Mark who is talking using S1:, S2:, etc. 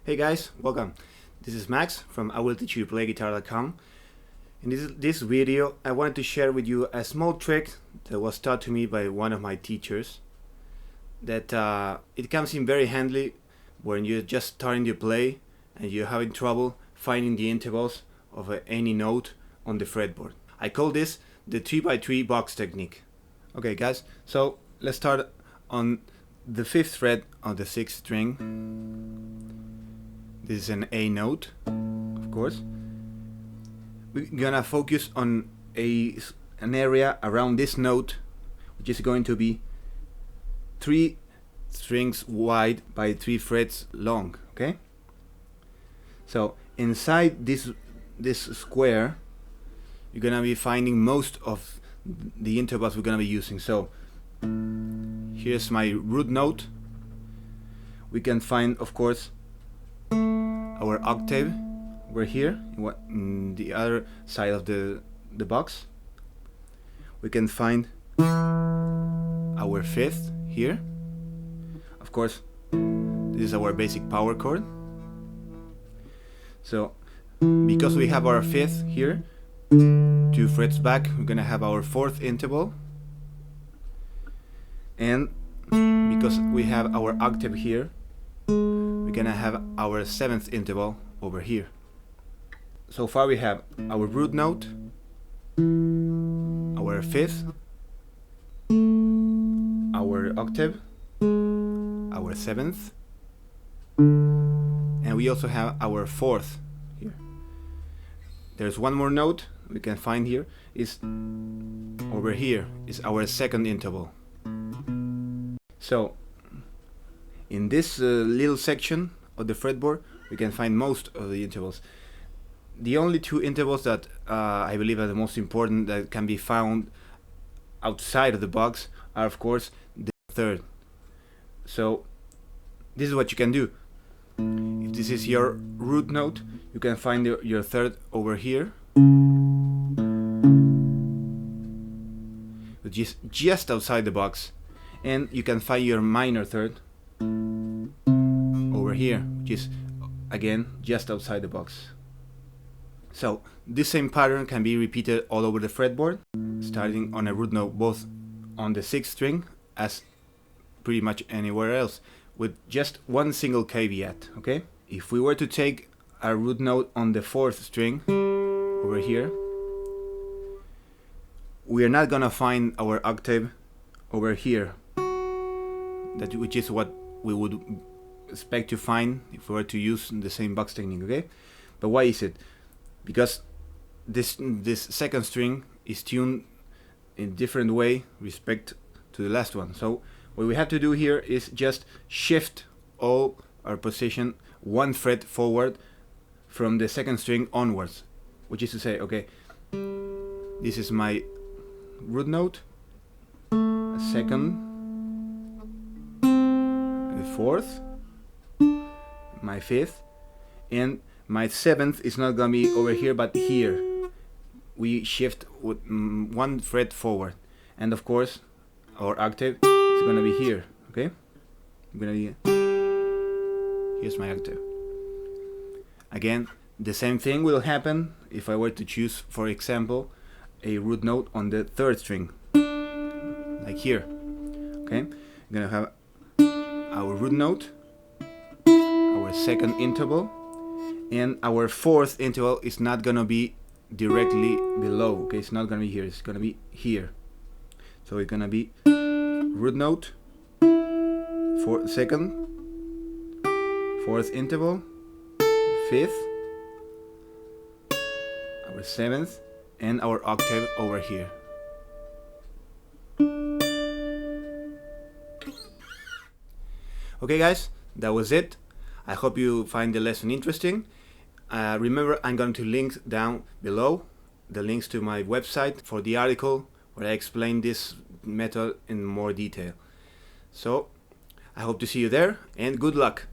S1: Hey guys, welcome. This is Max from IWillTeachYouToPlayGuitar.com. In this video, I wanted to share with you a small trick that was taught to me by one of my teachers. That it comes in very handy when you're just starting to play and you're having trouble finding the intervals of any note on the fretboard. I call this the 3x3 box technique. Okay guys, so let's start on the 5th fret of the 6th string. This is an A note, of course. We're gonna focus on an area around this note, which is going to be 3 strings wide by 3 frets long. Okay. So inside this square, you're gonna be finding most of the intervals we're gonna be using. So here's my root note. We can find, of course, our octave over here in the other side of the box. We can find our 5th here. Of course, this is our basic power chord. So because we have our 5th here, 2 frets back, we're gonna have our 4th interval. And because we have our octave here, we're gonna have our 7th interval over here. So far we have our root note, our 5th, our octave, our 7th, and we also have our 4th here. There's one more note we can find here, is over here, is our 2nd interval. So in this little section of the fretboard, we can find most of the intervals. The only 2 intervals that I believe are the most important that can be found outside of the box are, of course, the 3rd. So this is what you can do. If this is your root note, you can find your 3rd over here, which is just outside the box, and you can find your minor 3rd over here, which is again just outside the box. So this same pattern can be repeated all over the fretboard, starting on a root note both on the 6th string as pretty much anywhere else, with just one single caveat. Okay, if we were to take a root note on the 4th string over here, we are not gonna find our octave over here, which is what we would expect to find if we were to use the same box technique. Okay, but why is it? Because this 2nd string is tuned in a different way respect to the last one. So what we have to do here is just shift all our position 1 fret forward from the 2nd string onwards, which is to say, okay, this is my root note, a 2nd, a 4th, my 5th, and my 7th is not gonna be over here but here. We shift with 1 fret forward, and of course our octave is gonna be here. Okay, here's my octave. Again, the same thing will happen if I were to choose, for example, a root note on the 3rd string, like here. Okay, I'm gonna have our root note, our 2nd interval, and our 4th interval is not gonna be directly below. Okay, it's not gonna be here, it's gonna be here. So it's gonna be root note, 2nd, 4th interval, 5th, our 7th, and our octave over here. Okay guys, that was it. I hope you find the lesson interesting. Remember, I'm going to link down below the links to my website for the article where I explain this method in more detail. So I hope to see you there, and good luck.